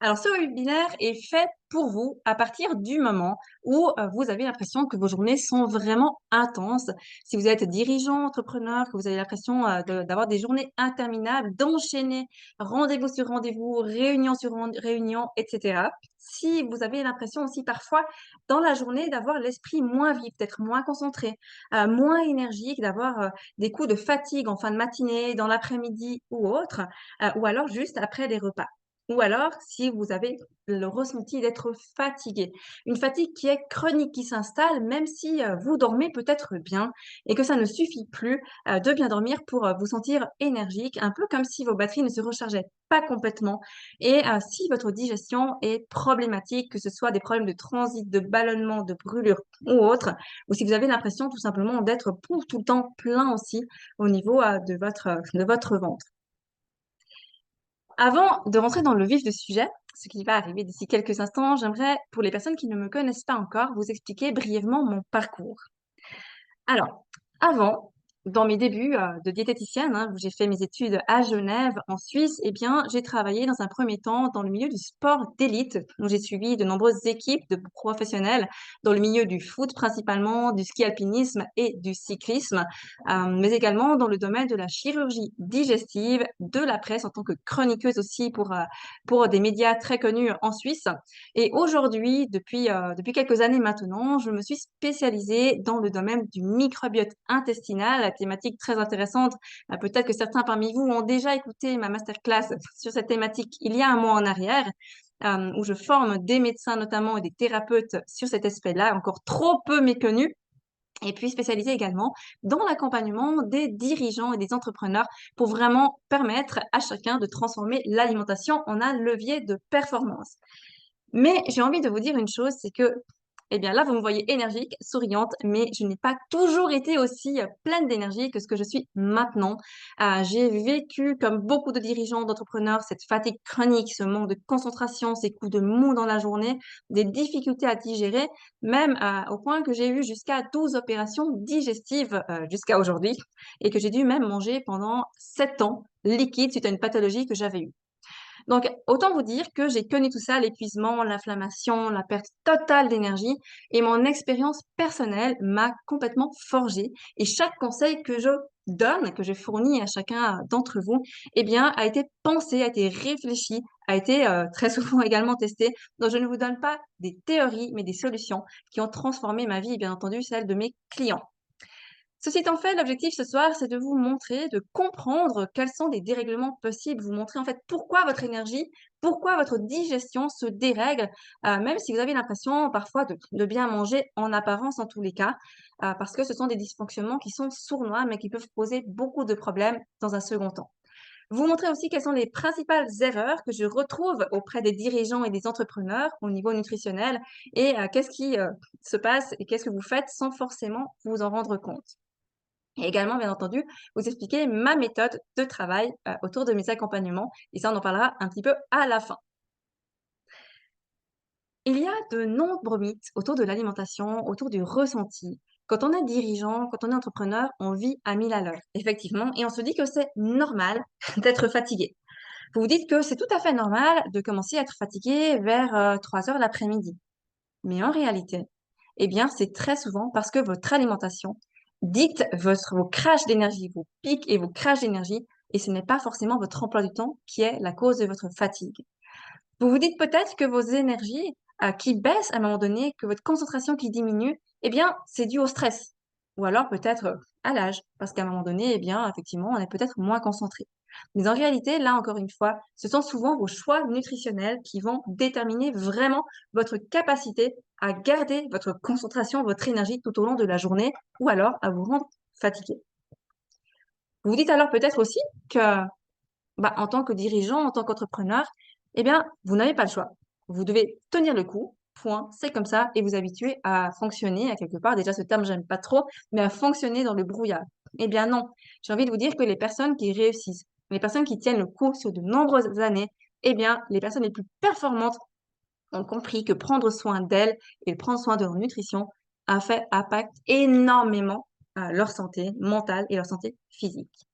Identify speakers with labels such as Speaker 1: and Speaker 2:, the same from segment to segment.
Speaker 1: Alors, ce webinaire est fait pour vous à partir du moment où vous avez l'impression que vos journées sont vraiment intenses. Si vous êtes dirigeant, entrepreneur, que vous avez l'impression d'avoir des journées interminables, d'enchaîner rendez-vous sur rendez-vous, réunion sur réunion, etc. Si vous avez l'impression aussi parfois dans la journée d'avoir l'esprit moins vif, d'être moins concentré, moins énergique, d'avoir des coups de fatigue en fin de matinée, dans l'après-midi ou autre, ou alors juste après les repas. Ou alors, si vous avez le ressenti d'être fatigué, une fatigue qui est chronique, qui s'installe même si, vous dormez peut-être bien et que ça ne suffit plus, de bien dormir pour, vous sentir énergique, un peu comme si vos batteries ne se rechargeaient pas complètement et si votre digestion est problématique, que ce soit des problèmes de transit, de ballonnement, de brûlure ou autre, ou si vous avez l'impression tout simplement d'être tout le temps plein aussi au niveau, de votre ventre. Avant de rentrer dans le vif du sujet, ce qui va arriver d'ici quelques instants, j'aimerais, pour les personnes qui ne me connaissent pas encore, vous expliquer brièvement mon parcours. Alors, avant, dans mes débuts, de diététicienne, hein, où j'ai fait mes études à Genève, en Suisse, eh bien, j'ai travaillé dans un premier temps dans le milieu du sport d'élite, où j'ai suivi de nombreuses équipes de professionnels dans le milieu du foot principalement, du ski alpinisme et du cyclisme, mais également dans le domaine de la chirurgie digestive, de la presse en tant que chroniqueuse aussi pour des médias très connus en Suisse. Et aujourd'hui, depuis quelques années maintenant, je me suis spécialisée dans le domaine du microbiote intestinal, la thématique très intéressante. Peut-être que certains parmi vous ont déjà écouté ma masterclass sur cette thématique il y a un mois en arrière, où je forme des médecins notamment et des thérapeutes sur cet aspect-là, encore trop peu méconnu. Et puis spécialisée également dans l'accompagnement des dirigeants et des entrepreneurs pour vraiment permettre à chacun de transformer l'alimentation en un levier de performance. Mais j'ai envie de vous dire une chose, c'est que, eh bien là, vous me voyez énergique, souriante, mais je n'ai pas toujours été aussi, pleine d'énergie que ce que je suis maintenant. J'ai vécu, comme beaucoup de dirigeants, d'entrepreneurs, cette fatigue chronique, ce manque de concentration, ces coups de mou dans la journée, des difficultés à digérer, même, au point que j'ai eu jusqu'à 12 opérations digestives, jusqu'à aujourd'hui et que j'ai dû même manger pendant 7 ans liquide suite à une pathologie que j'avais eue. Donc, autant vous dire que j'ai connu tout ça, l'épuisement, l'inflammation, la perte totale d'énergie et mon expérience personnelle m'a complètement forgée et chaque conseil que je donne, que je fournis à chacun d'entre vous, eh bien, a été pensé, a été réfléchi, a été très souvent également testé. Donc, je ne vous donne pas des théories, mais des solutions qui ont transformé ma vie et bien entendu celle de mes clients. Ceci étant fait, l'objectif ce soir, c'est de vous montrer, de comprendre quels sont les dérèglements possibles, vous montrer en fait pourquoi votre énergie, pourquoi votre digestion se dérègle, même si vous avez l'impression parfois de bien manger en apparence en tous les cas, parce que ce sont des dysfonctionnements qui sont sournois, mais qui peuvent poser beaucoup de problèmes dans un second temps. Vous montrer aussi quelles sont les principales erreurs que je retrouve auprès des dirigeants et des entrepreneurs au niveau nutritionnel et qu'est-ce qui se passe et qu'est-ce que vous faites sans forcément vous en rendre compte. Et également, bien entendu, vous expliquer ma méthode de travail, autour de mes accompagnements et ça, on en parlera un petit peu à la fin. Il y a de nombreux mythes autour de l'alimentation, autour du ressenti. Quand on est dirigeant, quand on est entrepreneur, on vit à 1000 à l'heure, effectivement, et on se dit que c'est normal d'être fatigué. Vous vous dites que c'est tout à fait normal de commencer à être fatigué vers, 3 heures l'après-midi. Mais en réalité, eh bien, c'est très souvent parce que votre alimentation dicte vos crashs d'énergie, vos pics et vos crashs d'énergie, et ce n'est pas forcément votre emploi du temps qui est la cause de votre fatigue. Vous vous dites peut-être que vos énergies, qui baissent à un moment donné, que votre concentration qui diminue, eh bien, c'est dû au stress. Ou alors peut-être, à l'âge, parce qu'à un moment donné, eh bien, effectivement, on est peut-être moins concentré. Mais en réalité, là, encore une fois, ce sont souvent vos choix nutritionnels qui vont déterminer vraiment votre capacité à garder votre concentration, votre énergie tout au long de la journée ou alors à vous rendre fatigué. Vous vous dites alors peut-être aussi que bah, en tant que dirigeant, en tant qu'entrepreneur, eh bien, vous n'avez pas le choix. Vous devez tenir le coup, point, c'est comme ça, et vous habituer à fonctionner, à quelque part, déjà ce terme, j'aime pas trop, mais à fonctionner dans le brouillard. Eh bien non, j'ai envie de vous dire que les personnes qui réussissent, les personnes qui tiennent le coup sur de nombreuses années, eh bien, les personnes les plus performantes ont compris que prendre soin d'elles et prendre soin de leur nutrition a fait impact énormément à leur santé mentale et leur santé physique.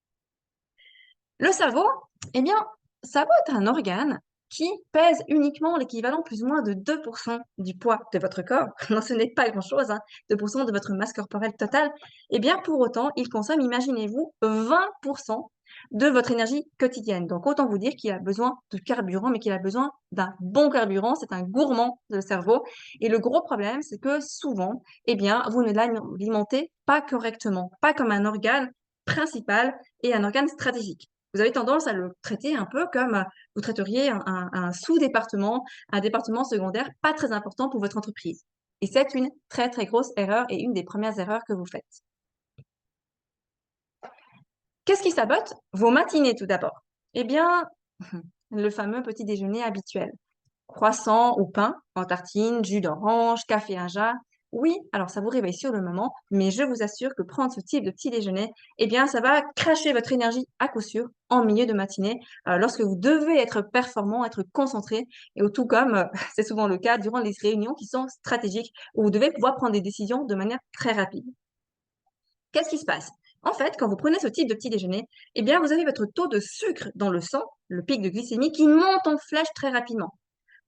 Speaker 1: Le cerveau, eh bien, ça va être un organe qui pèse uniquement l'équivalent plus ou moins de 2% du poids de votre corps, non, ce n'est pas grand-chose, hein, 2% de votre masse corporelle totale, et bien pour autant, il consomme, imaginez-vous, 20% de votre énergie quotidienne. Donc autant vous dire qu'il a besoin de carburant, mais qu'il a besoin d'un bon carburant, c'est un gourmand de cerveau. Et le gros problème, c'est que souvent, eh bien, vous ne l'alimentez pas correctement, pas comme un organe principal et un organe stratégique. Vous avez tendance à le traiter un peu comme vous traiteriez un sous-département, un département secondaire pas très important pour votre entreprise. Et c'est une très, très grosse erreur et une des premières erreurs que vous faites. Qu'est-ce qui sabote vos matinées tout d'abord? Eh bien, le fameux petit déjeuner habituel. Croissant ou pain, en tartine, jus d'orange, café Inja. Oui, alors ça vous réveille sur le moment, mais je vous assure que prendre ce type de petit déjeuner, eh bien, ça va cracher votre énergie à coup sûr en milieu de matinée, lorsque vous devez être performant, être concentré, et tout comme c'est souvent le cas durant les réunions qui sont stratégiques, où vous devez pouvoir prendre des décisions de manière très rapide. Qu'est-ce qui se passe? En fait, quand vous prenez ce type de petit déjeuner, eh bien, vous avez votre taux de sucre dans le sang, le pic de glycémie, qui monte en flèche très rapidement.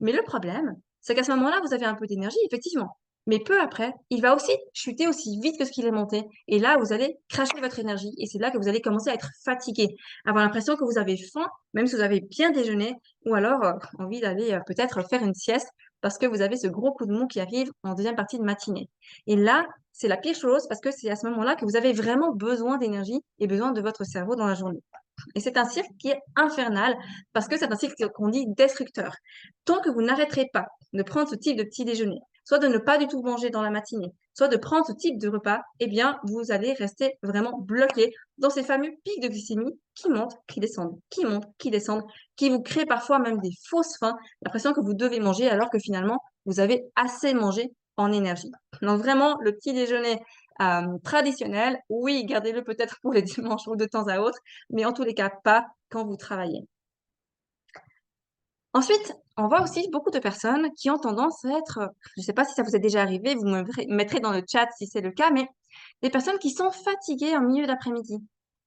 Speaker 1: Mais le problème, c'est qu'à ce moment-là, vous avez un peu d'énergie, effectivement. Mais peu après, il va aussi chuter aussi vite que ce qu'il est monté. Et là, vous allez cracher votre énergie. Et c'est là que vous allez commencer à être fatigué, avoir l'impression que vous avez faim, même si vous avez bien déjeuné, ou alors envie d'aller peut-être faire une sieste parce que vous avez ce gros coup de mou qui arrive en deuxième partie de matinée. Et là, c'est la pire chose parce que c'est à ce moment-là que vous avez vraiment besoin d'énergie et besoin de votre cerveau dans la journée. Et c'est un cirque qui est infernal parce que c'est un cirque qu'on dit destructeur. Tant que vous n'arrêterez pas de prendre ce type de petit déjeuner, soit de ne pas du tout manger dans la matinée, soit de prendre ce type de repas, eh bien, vous allez rester vraiment bloqué dans ces fameux pics de glycémie qui montent, qui descendent, qui montent, qui descendent, qui vous créent parfois même des fausses faims, l'impression que vous devez manger alors que finalement, vous avez assez mangé en énergie. Donc vraiment, le petit déjeuner traditionnel, oui, gardez-le peut-être pour les dimanches ou de temps à autre, mais en tous les cas, pas quand vous travaillez. Ensuite, on voit aussi beaucoup de personnes qui ont tendance à être, je ne sais pas si ça vous est déjà arrivé, vous me mettrez dans le chat si c'est le cas, mais des personnes qui sont fatiguées en milieu d'après-midi.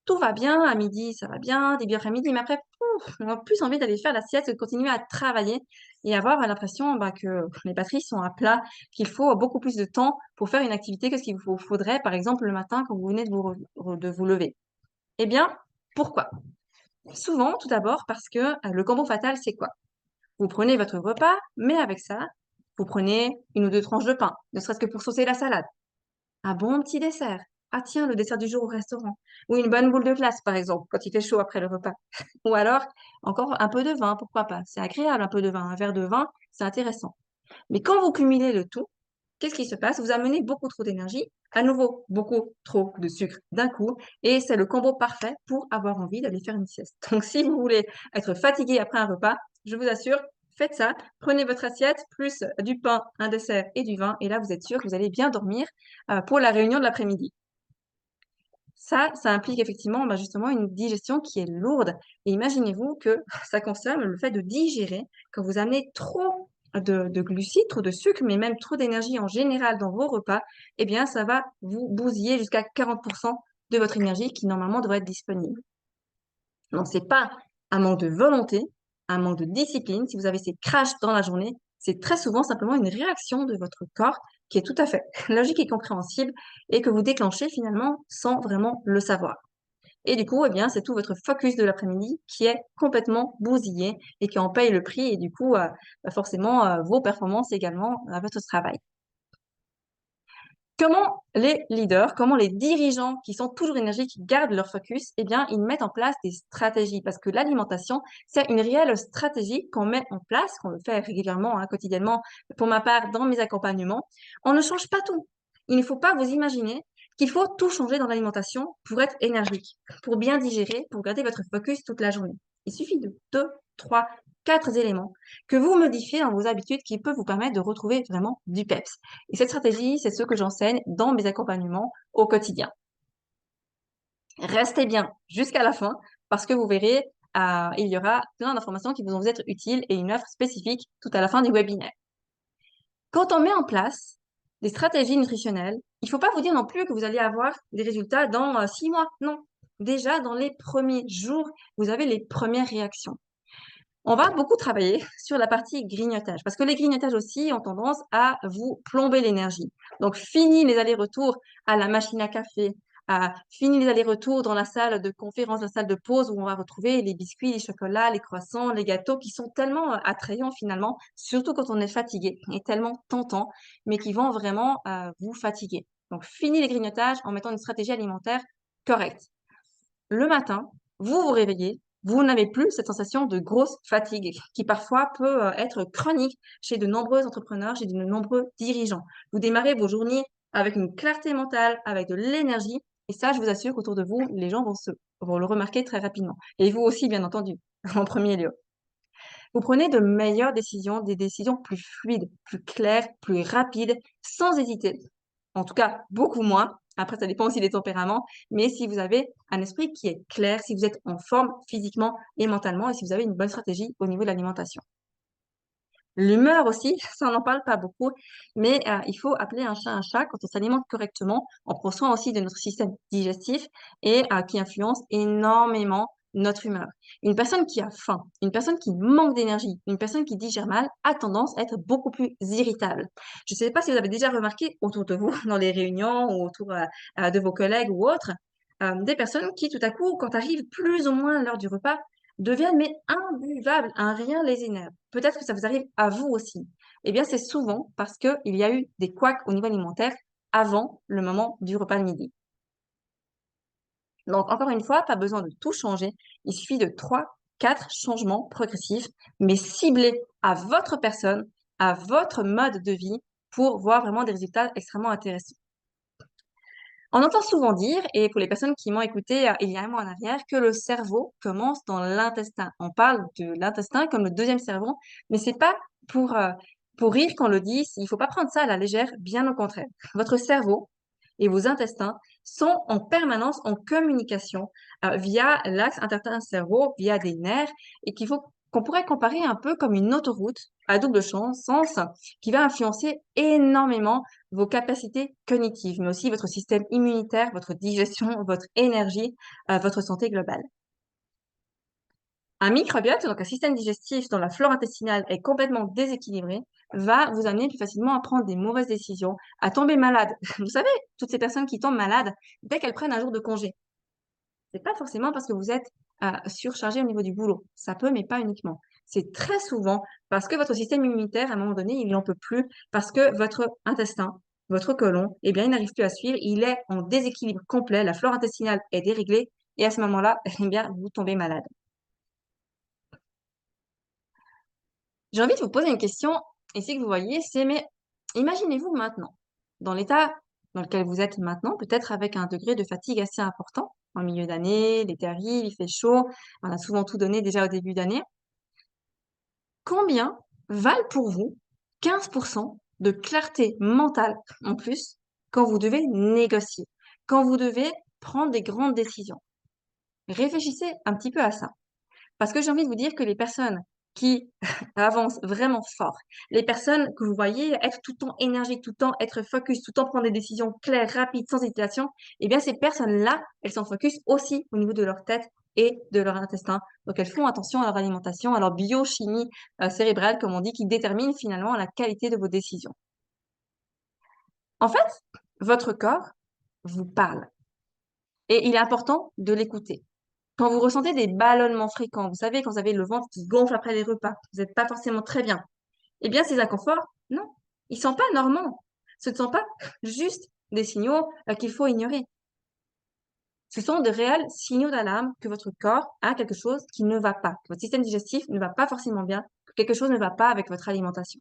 Speaker 1: Tout va bien, à midi, ça va bien, début après-midi, mais après, pouf, on a plus envie d'aller faire la sieste que de continuer à travailler et avoir l'impression que les batteries sont à plat, qu'il faut beaucoup plus de temps pour faire une activité que ce qu'il vous faudrait, par exemple, le matin quand vous venez de vous lever. Eh bien, pourquoi? Souvent, tout d'abord, parce que le combo fatal, c'est quoi? Vous prenez votre repas, mais avec ça, vous prenez une ou deux tranches de pain, ne serait-ce que pour saucer la salade. Un bon petit dessert. Ah tiens, le dessert du jour au restaurant. Ou une bonne boule de glace, par exemple, quand il fait chaud après le repas. Ou alors, encore un peu de vin, pourquoi pas. C'est agréable, un peu de vin. Un verre de vin, c'est intéressant. Mais quand vous cumulez le tout, qu'est-ce qui se passe? Vous amenez beaucoup trop d'énergie, à nouveau beaucoup trop de sucre d'un coup, et c'est le combo parfait pour avoir envie d'aller faire une sieste. Donc si vous voulez être fatigué après un repas, je vous assure, faites ça, prenez votre assiette, plus du pain, un dessert et du vin, et là vous êtes sûr que vous allez bien dormir pour la réunion de l'après-midi. Ça implique effectivement justement une digestion qui est lourde. Et imaginez-vous que ça consomme le fait de digérer, quand vous amenez trop de glucides, trop de sucre, mais même trop d'énergie en général dans vos repas, eh bien, ça va vous bousiller jusqu'à 40% de votre énergie qui normalement devrait être disponible. Donc, c'est pas un manque de volonté, un manque de discipline. Si vous avez ces crashs dans la journée, c'est très souvent simplement une réaction de votre corps qui est tout à fait logique et compréhensible et que vous déclenchez finalement sans vraiment le savoir. Et du coup, eh bien, c'est tout votre focus de l'après-midi qui est complètement bousillé et qui en paye le prix et du coup, forcément, vos performances également à votre travail. Comment les leaders, comment les dirigeants qui sont toujours énergiques, qui gardent leur focus, eh bien, ils mettent en place des stratégies parce que l'alimentation, c'est une réelle stratégie qu'on met en place, qu'on le fait régulièrement, hein, quotidiennement, pour ma part, dans mes accompagnements. On ne change pas tout. Il ne faut pas vous imaginer qu'il faut tout changer dans l'alimentation pour être énergique, pour bien digérer, pour garder votre focus toute la journée. Il suffit de 2, 3, 4 éléments que vous modifiez dans vos habitudes qui peuvent vous permettre de retrouver vraiment du peps. Et cette stratégie, c'est ce que j'enseigne dans mes accompagnements au quotidien. Restez bien jusqu'à la fin parce que vous verrez, il y aura plein d'informations qui vont vous être utiles et une offre spécifique tout à la fin du webinaire. Quand on met en place des stratégies nutritionnelles, il ne faut pas vous dire non plus que vous allez avoir des résultats dans 6 mois. Non. Déjà, dans les premiers jours, vous avez les premières réactions. On va beaucoup travailler sur la partie grignotage parce que les grignotages aussi ont tendance à vous plomber l'énergie. Donc, fini les allers-retours à la machine à café, fini les allers-retours dans la salle de conférence, la salle de pause où on va retrouver les biscuits, les chocolats, les croissants, les gâteaux qui sont tellement attrayants finalement, surtout quand on est fatigué et tellement tentants, mais qui vont vraiment vous fatiguer. Donc, fini les grignotages en mettant une stratégie alimentaire correcte. Le matin, vous vous réveillez, vous n'avez plus cette sensation de grosse fatigue qui parfois peut être chronique chez de nombreux entrepreneurs, chez de nombreux dirigeants. Vous démarrez vos journées avec une clarté mentale, avec de l'énergie, et ça, je vous assure qu'autour de vous, les gens vont le remarquer très rapidement. Et vous aussi, bien entendu, en premier lieu. Vous prenez de meilleures décisions, des décisions plus fluides, plus claires, plus rapides, sans hésiter. En tout cas, beaucoup moins. Après, ça dépend aussi des tempéraments. Mais si vous avez un esprit qui est clair, si vous êtes en forme physiquement et mentalement, et si vous avez une bonne stratégie au niveau de l'alimentation. L'humeur aussi, ça on n'en parle pas beaucoup, mais il faut appeler un chat quand on s'alimente correctement. On prend soin aussi de notre système digestif et qui influence énormément notre humeur. Une personne qui a faim, une personne qui manque d'énergie, une personne qui digère mal a tendance à être beaucoup plus irritable. Je ne sais pas si vous avez déjà remarqué autour de vous, dans les réunions ou autour de vos collègues ou autres, des personnes qui tout à coup, quand arrive plus ou moins l'heure du repas, deviennent mais imbuvables, un rien les énerve. Peut-être que ça vous arrive à vous aussi. Eh bien, c'est souvent parce qu'il y a eu des couacs au niveau alimentaire avant le moment du repas de midi. Donc, encore une fois, pas besoin de tout changer. Il suffit de 3, 4 changements progressifs, mais ciblés à votre personne, à votre mode de vie pour voir vraiment des résultats extrêmement intéressants. On entend souvent dire, et pour les personnes qui m'ont écouté il y a un mois en arrière, que le cerveau commence dans l'intestin. On parle de l'intestin comme le deuxième cerveau, mais c'est pas pour, pour rire qu'on le dit, il faut pas prendre ça à la légère, bien au contraire. Votre cerveau et vos intestins sont en permanence en communication via l'axe intestin-cerveau, via des nerfs, et qu'on pourrait comparer un peu comme une autoroute à double sens qui va influencer énormément vos capacités cognitives, mais aussi votre système immunitaire, votre digestion, votre énergie, votre santé globale. Un microbiote, donc un système digestif dont la flore intestinale est complètement déséquilibrée, va vous amener plus facilement à prendre des mauvaises décisions, à tomber malade. Vous savez, toutes ces personnes qui tombent malades dès qu'elles prennent un jour de congé, c'est pas forcément parce que vous êtes surchargé au niveau du boulot. Ça peut, mais pas uniquement. C'est très souvent parce que votre système immunitaire, à un moment donné, il n'en peut plus, parce que votre intestin, votre côlon, eh bien, il n'arrive plus à suivre, il est en déséquilibre complet, la flore intestinale est déréglée, et à ce moment-là, eh bien, vous tombez malade. J'ai envie de vous poser une question, ici que vous voyez, c'est, mais imaginez-vous maintenant, dans l'état dans lequel vous êtes maintenant, peut-être avec un degré de fatigue assez important, en milieu d'année, l'été arrive, il fait chaud, on a souvent tout donné déjà au début d'année. Combien valent pour vous 15% de clarté mentale en plus quand vous devez négocier, quand vous devez prendre des grandes décisions? Réfléchissez un petit peu à ça. Parce que j'ai envie de vous dire que les personnes qui avancent vraiment fort, les personnes que vous voyez être tout le temps énergiques, tout le temps être focus, tout le temps prendre des décisions claires, rapides, sans hésitation, eh bien ces personnes-là, elles sont focus aussi au niveau de leur tête et de leur intestin. Donc elles font attention à leur alimentation, à leur biochimie cérébrale, comme on dit, qui détermine finalement la qualité de vos décisions. En fait, votre corps vous parle et il est important de l'écouter. Quand vous ressentez des ballonnements fréquents, vous savez, quand vous avez le ventre qui gonfle après les repas, vous n'êtes pas forcément très bien, eh bien, ces inconforts, non, ils ne sont pas normaux. Ce ne sont pas juste des signaux qu'il faut ignorer. Ce sont de réels signaux d'alarme que votre corps a quelque chose qui ne va pas, que votre système digestif ne va pas forcément bien, que quelque chose ne va pas avec votre alimentation.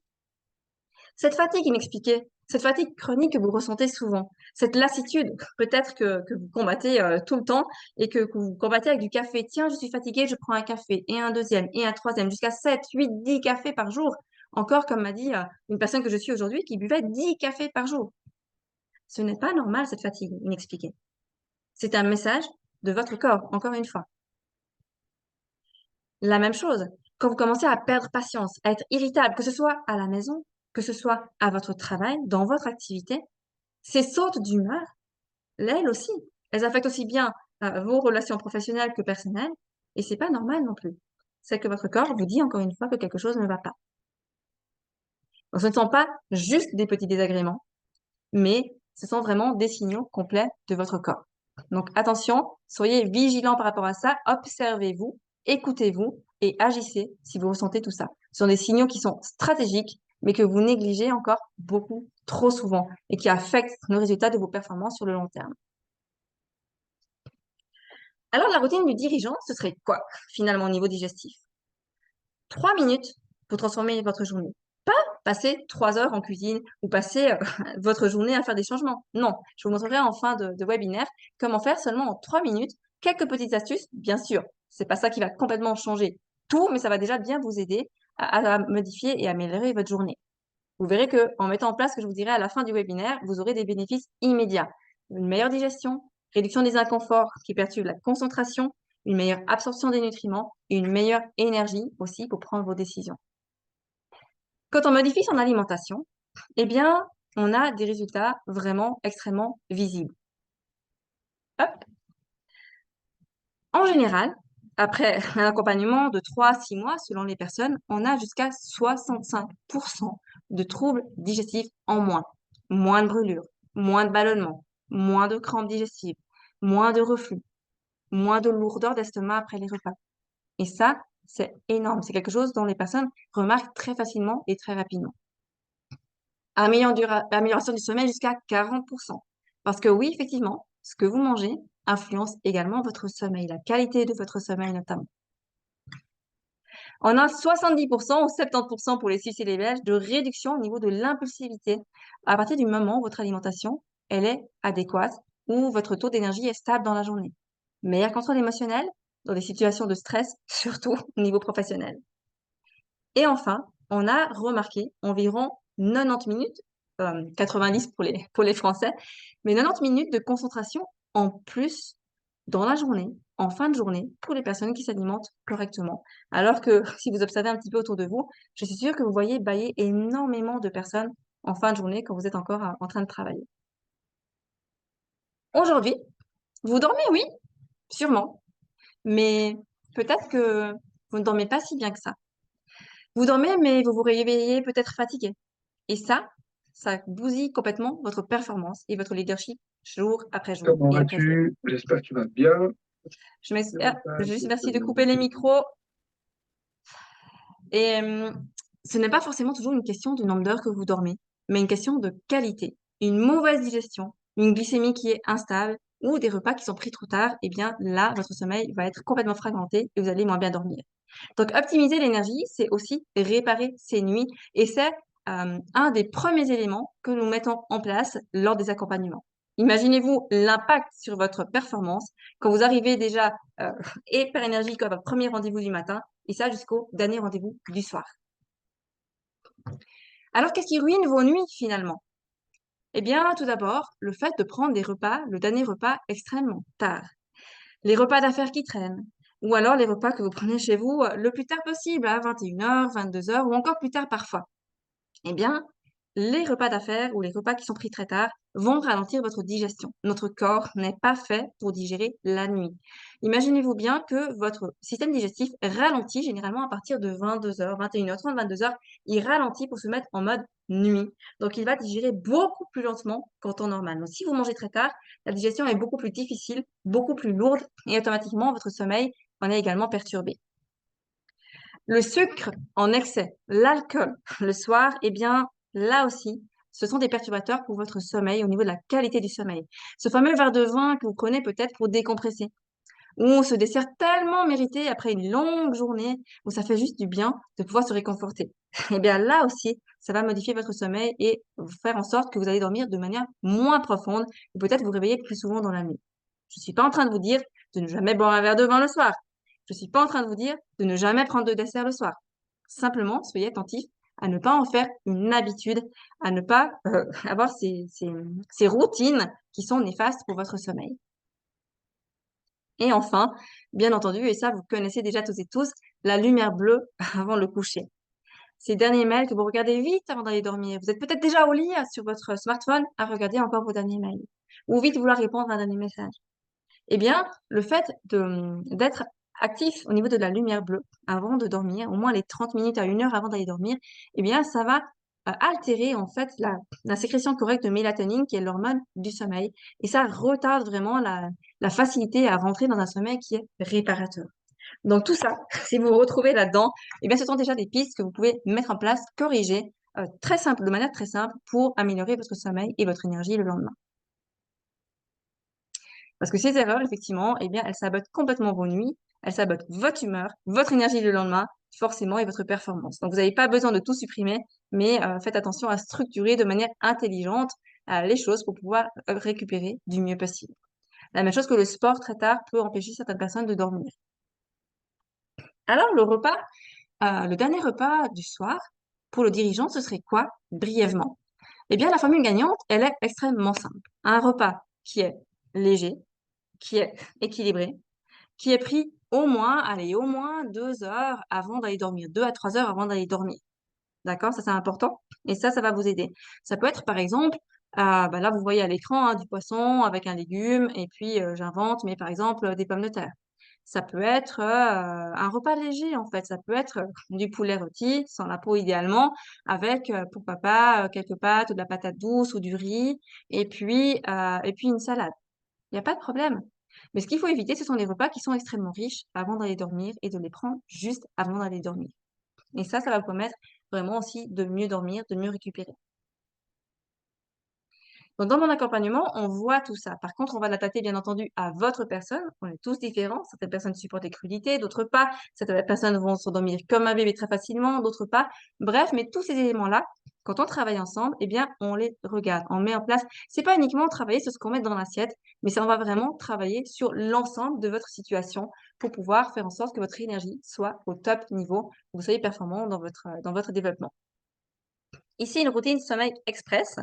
Speaker 1: Cette fatigue inexpliquée, cette fatigue chronique que vous ressentez souvent, cette lassitude peut-être que vous combattez tout le temps et que vous combattez avec du café. Tiens, je suis fatiguée, je prends un café et un deuxième et un troisième, jusqu'à 7, 8, 10 cafés par jour. Encore, comme m'a dit une personne que je suis aujourd'hui, qui buvait 10 cafés par jour. Ce n'est pas normal, cette fatigue inexpliquée. C'est un message de votre corps, encore une fois. La même chose, quand vous commencez à perdre patience, à être irritable, que ce soit à la maison, que ce soit à votre travail, dans votre activité, ces sautes d'humeur, là, elles aussi, elles affectent aussi bien vos relations professionnelles que personnelles, et c'est pas normal non plus. c'est que votre corps vous dit encore une fois que quelque chose ne va pas. Donc, ce ne sont pas juste des petits désagréments, mais ce sont vraiment des signaux complets de votre corps. Donc, attention, soyez vigilants par rapport à ça, observez-vous, écoutez-vous et agissez si vous ressentez tout ça. Ce sont des signaux qui sont stratégiques, mais que vous négligez encore beaucoup, trop souvent, et qui affectent le résultat de vos performances sur le long terme. Alors, la routine du dirigeant, ce serait quoi, finalement, au niveau digestif? 3 minutes pour transformer votre journée. Pas passer 3 heures en cuisine ou passer votre journée à faire des changements. Non, je vous montrerai en fin de webinaire comment faire seulement en 3 minutes quelques petites astuces. Bien sûr, c'est pas ça qui va complètement changer tout, mais ça va déjà bien vous aider à modifier et améliorer votre journée. Vous verrez que en mettant en place ce que je vous dirai à la fin du webinaire, vous aurez des bénéfices immédiats. Une meilleure digestion, réduction des inconforts qui perturbent la concentration, une meilleure absorption des nutriments et une meilleure énergie aussi pour prendre vos décisions. Quand on modifie son alimentation, eh bien, on a des résultats vraiment extrêmement visibles. Hop. En général, après un accompagnement de 3 à 6 mois, selon les personnes, on a jusqu'à 65% de troubles digestifs en moins. Moins de brûlures, moins de ballonnements, moins de crampes digestives, moins de reflux, moins de lourdeur d'estomac après les repas. Et ça, c'est énorme. C'est quelque chose dont les personnes remarquent très facilement et très rapidement. Amélioration du sommeil jusqu'à 40%. Parce que oui, effectivement, ce que vous mangez influence également votre sommeil, la qualité de votre sommeil notamment. On a 70% ou 70% pour les Suisses et les Belges de réduction au niveau de l'impulsivité à partir du moment où votre alimentation, elle est adéquate, où votre taux d'énergie est stable dans la journée. Meilleur contrôle émotionnel dans des situations de stress, surtout au niveau professionnel. Et enfin, on a remarqué environ 90 minutes, 90 pour les Français, mais 90 minutes de concentration en plus dans la journée, en fin de journée, pour les personnes qui s'alimentent correctement. Alors que si vous observez un petit peu autour de vous, je suis sûre que vous voyez bâiller énormément de personnes en fin de journée quand vous êtes encore en train de travailler. Aujourd'hui, vous dormez, oui, sûrement, mais peut-être que vous ne dormez pas si bien que ça. Vous dormez, mais vous vous réveillez peut-être fatigué. Et ça bousille complètement votre performance et votre leadership jour après jour
Speaker 2: Comment
Speaker 1: et après jour.
Speaker 2: vas-tu? J'espère que tu vas bien.
Speaker 1: Juste merci de couper les micros. Et ce n'est pas forcément toujours une question du nombre d'heures que vous dormez, mais une question de qualité. Une mauvaise digestion, une glycémie qui est instable ou des repas qui sont pris trop tard, eh bien là, votre sommeil va être complètement fragmenté et vous allez moins bien dormir. Donc, optimiser l'énergie, c'est aussi réparer ses nuits et c'est un des premiers éléments que nous mettons en place lors des accompagnements. Imaginez-vous l'impact sur votre performance quand vous arrivez déjà hyper énergique à votre premier rendez-vous du matin et ça jusqu'au dernier rendez-vous du soir. Alors, qu'est-ce qui ruine vos nuits finalement? Eh bien, tout d'abord, le fait de prendre des repas, le dernier repas extrêmement tard. Les repas d'affaires qui traînent. Ou alors les repas que vous prenez chez vous le plus tard possible, à 21h, 22h ou encore plus tard parfois. Eh bien, les repas d'affaires ou les repas qui sont pris très tard vont ralentir votre digestion. Notre corps n'est pas fait pour digérer la nuit. Imaginez-vous bien que votre système digestif ralentit généralement à partir de 22h, 21h30, 22h. Il ralentit pour se mettre en mode nuit. Donc, il va digérer beaucoup plus lentement qu'en temps normal. Donc, si vous mangez très tard, la digestion est beaucoup plus difficile, beaucoup plus lourde et automatiquement, votre sommeil en est également perturbé. Le sucre en excès, l'alcool le soir, eh bien, là aussi, ce sont des perturbateurs pour votre sommeil au niveau de la qualité du sommeil. Ce fameux verre de vin que vous prenez peut-être pour décompresser, ou ce dessert tellement mérité après une longue journée où ça fait juste du bien de pouvoir se réconforter. Eh bien, là aussi, ça va modifier votre sommeil et vous faire en sorte que vous allez dormir de manière moins profonde ou peut-être vous réveiller plus souvent dans la nuit. Je ne suis pas en train de vous dire de ne jamais boire un verre de vin le soir. Je ne suis pas en train de vous dire de ne jamais prendre de dessert le soir. Simplement, soyez attentifs à ne pas en faire une habitude, à ne pas avoir ces routines qui sont néfastes pour votre sommeil. Et enfin, bien entendu, et ça vous connaissez déjà tous et tous, la lumière bleue avant le coucher. Ces derniers mails que vous regardez vite avant d'aller dormir. Vous êtes peut-être déjà au lit sur votre smartphone à regarder encore vos derniers mails. Ou vite vouloir répondre à un dernier message. Eh bien, le fait d'être actif au niveau de la lumière bleue avant de dormir, au moins les 30 minutes à 1 heure avant d'aller dormir, eh bien, ça va altérer en fait la sécrétion correcte de mélatonine, qui est l'hormone du sommeil, et ça retarde vraiment la facilité à rentrer dans un sommeil qui est réparateur. Donc tout ça, si vous vous retrouvez là-dedans, eh bien, ce sont déjà des pistes que vous pouvez mettre en place, corriger, très simple, de manière très simple, pour améliorer votre sommeil et votre énergie le lendemain. Parce que ces erreurs, effectivement, eh bien, elles sabotent complètement vos nuits, elles sabotent votre humeur, votre énergie le lendemain, forcément, et votre performance. Donc, vous n'avez pas besoin de tout supprimer, mais faites attention à structurer de manière intelligente les choses pour pouvoir récupérer du mieux possible. La même chose que le sport très tard peut empêcher certaines personnes de dormir. Alors, le dernier repas du soir, pour le dirigeant, ce serait quoi, brièvement? Eh bien, la formule gagnante, elle est extrêmement simple. Un repas qui est léger, qui est équilibré, qui est pris au moins, allez, au moins 2 heures avant d'aller dormir, 2 à 3 heures avant d'aller dormir. D'accord? Ça, c'est important. Et ça va vous aider. Ça peut être, par exemple, bah là, vous voyez à l'écran du poisson avec un légume, et puis j'invente, mais par exemple, des pommes de terre. Ça peut être un repas léger, en fait. Ça peut être du poulet rôti, sans la peau idéalement, avec, pourquoi pas, quelques pâtes ou de la patate douce ou du riz, et puis une salade. Il y a pas de problème. Mais ce qu'il faut éviter, ce sont les repas qui sont extrêmement riches avant d'aller dormir, et de les prendre juste avant d'aller dormir. Et ça va vous permettre vraiment aussi de mieux dormir, de mieux récupérer. Donc, dans mon accompagnement, on voit tout ça. Par contre, on va l'adapter bien entendu à votre personne. On est tous différents. Certaines personnes supportent les crudités, d'autres pas. Certaines personnes vont s'endormir comme un bébé très facilement, d'autres pas. Bref, mais tous ces éléments-là, quand on travaille ensemble, eh bien, on les regarde, on met en place. C'est pas uniquement travailler sur ce qu'on met dans l'assiette, mais ça, on va vraiment travailler sur l'ensemble de votre situation pour pouvoir faire en sorte que votre énergie soit au top niveau, que vous soyez performant dans votre développement. Ici, une routine sommeil express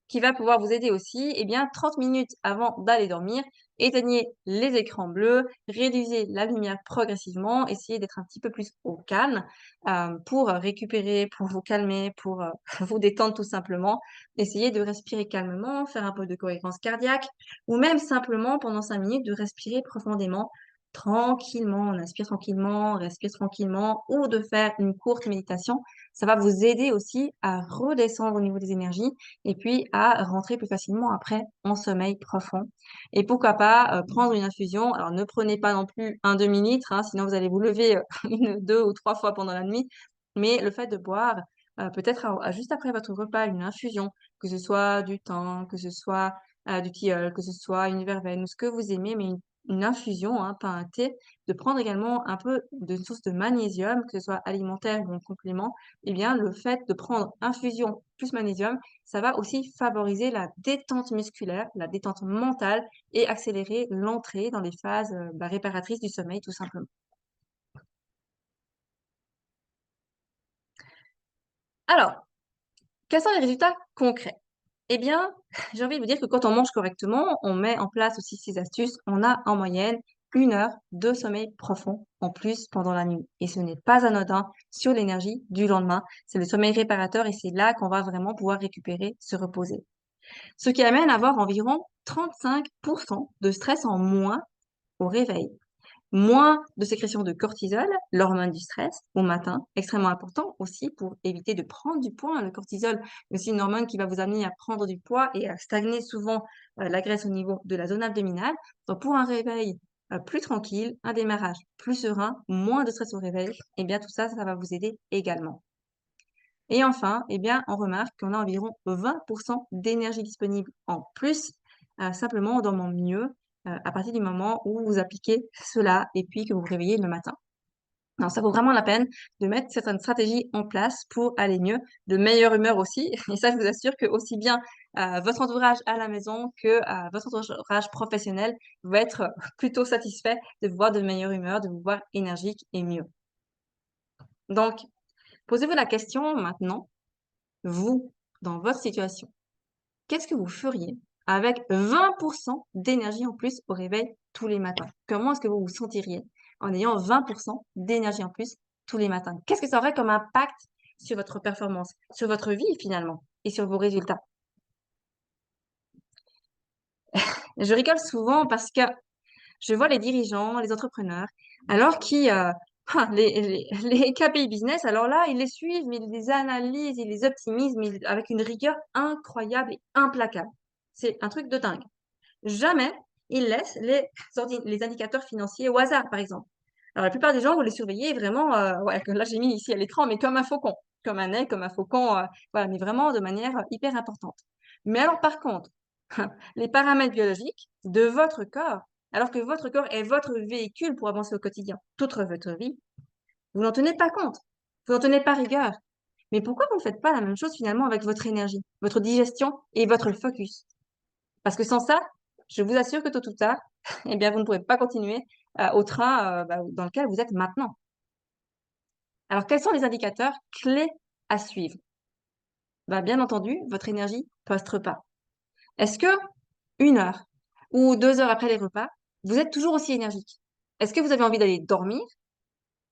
Speaker 1: qui va pouvoir vous aider aussi, eh bien, 30 minutes avant d'aller dormir, éteignez les écrans bleus, réduisez la lumière progressivement, essayez d'être un petit peu plus au calme pour récupérer, pour vous calmer, pour vous détendre tout simplement. Essayez de respirer calmement, faire un peu de cohérence cardiaque, ou même simplement pendant 5 minutes de respirer profondément, tranquillement. On inspire tranquillement, on respire tranquillement, ou de faire une courte méditation. Ça va vous aider aussi à redescendre au niveau des énergies, et puis à rentrer plus facilement après en sommeil profond. Et pourquoi pas, prendre une infusion. Alors ne prenez pas non plus un demi-litre, hein, sinon vous allez vous lever, 1, 2 ou 3 fois pendant la nuit. Mais le fait de boire, peut-être juste après votre repas, une infusion, que ce soit du thym, que ce soit, du tilleul, que ce soit une verveine ou ce que vous aimez, mais une infusion, hein, pas un thé. De prendre également un peu de source de magnésium, que ce soit alimentaire ou en complément. Eh bien, le fait de prendre infusion plus magnésium, ça va aussi favoriser la détente musculaire, la détente mentale, et accélérer l'entrée dans les phases, réparatrices du sommeil, tout simplement. Alors, quels sont les résultats concrets? Eh bien, j'ai envie de vous dire que quand on mange correctement, on met en place aussi ces astuces, on a en moyenne 1 heure de sommeil profond en plus pendant la nuit. Et ce n'est pas anodin sur l'énergie du lendemain. C'est le sommeil réparateur, et c'est là qu'on va vraiment pouvoir récupérer, se reposer. Ce qui amène à avoir environ 35% de stress en moins au réveil. Moins de sécrétion de cortisol, l'hormone du stress, au matin, extrêmement important aussi pour éviter de prendre du poids. Le cortisol est aussi une hormone qui va vous amener à prendre du poids et à stagner souvent la graisse au niveau de la zone abdominale. Donc pour un réveil plus tranquille, un démarrage plus serein, moins de stress au réveil, eh bien tout ça, ça va vous aider également. Et enfin, eh bien, on remarque qu'on a environ 20% d'énergie disponible en plus, simplement en dormant mieux, à partir du moment où vous appliquez cela et puis que vous vous réveillez le matin. Alors ça vaut vraiment la peine de mettre certaines stratégies en place pour aller mieux, de meilleure humeur aussi. Et ça, je vous assure que aussi bien, votre entourage à la maison que, votre entourage professionnel va être plutôt satisfait de vous voir de meilleure humeur, de vous voir énergique et mieux. Donc, posez-vous la question maintenant, vous, dans votre situation, qu'est-ce que vous feriez avec 20% d'énergie en plus au réveil tous les matins? Comment est-ce que vous vous sentiriez en ayant 20% d'énergie en plus tous les matins? Qu'est-ce que ça aurait comme impact sur votre performance, sur votre vie finalement et sur vos résultats? Je rigole souvent parce que je vois les dirigeants, les entrepreneurs Alors qui, les KPI business, alors là, ils les suivent, mais ils les analysent, ils les optimisent, mais avec une rigueur incroyable et implacable. C'est un truc de dingue. Jamais ils laissent les indicateurs financiers au hasard, par exemple. Alors, la plupart des gens, vous les surveillez vraiment, ouais, que là, j'ai mis ici à l'écran, mais comme un faucon, comme un aigle, comme un faucon, voilà, mais vraiment de manière hyper importante. Mais alors, par contre, les paramètres biologiques de votre corps, alors que votre corps est votre véhicule pour avancer au quotidien, toute votre vie, vous n'en tenez pas compte. Vous n'en tenez pas rigueur. Mais pourquoi vous ne faites pas la même chose finalement avec votre énergie, votre digestion et votre focus? Parce que sans ça, je vous assure que tôt ou tard, eh bien, vous ne pourrez pas continuer au train dans lequel vous êtes maintenant. Alors, quels sont les indicateurs clés à suivre? Bah, bien entendu, votre énergie post-repas. Est-ce que 1 heure ou 2 heures après les repas, vous êtes toujours aussi énergique? Est-ce que vous avez envie d'aller dormir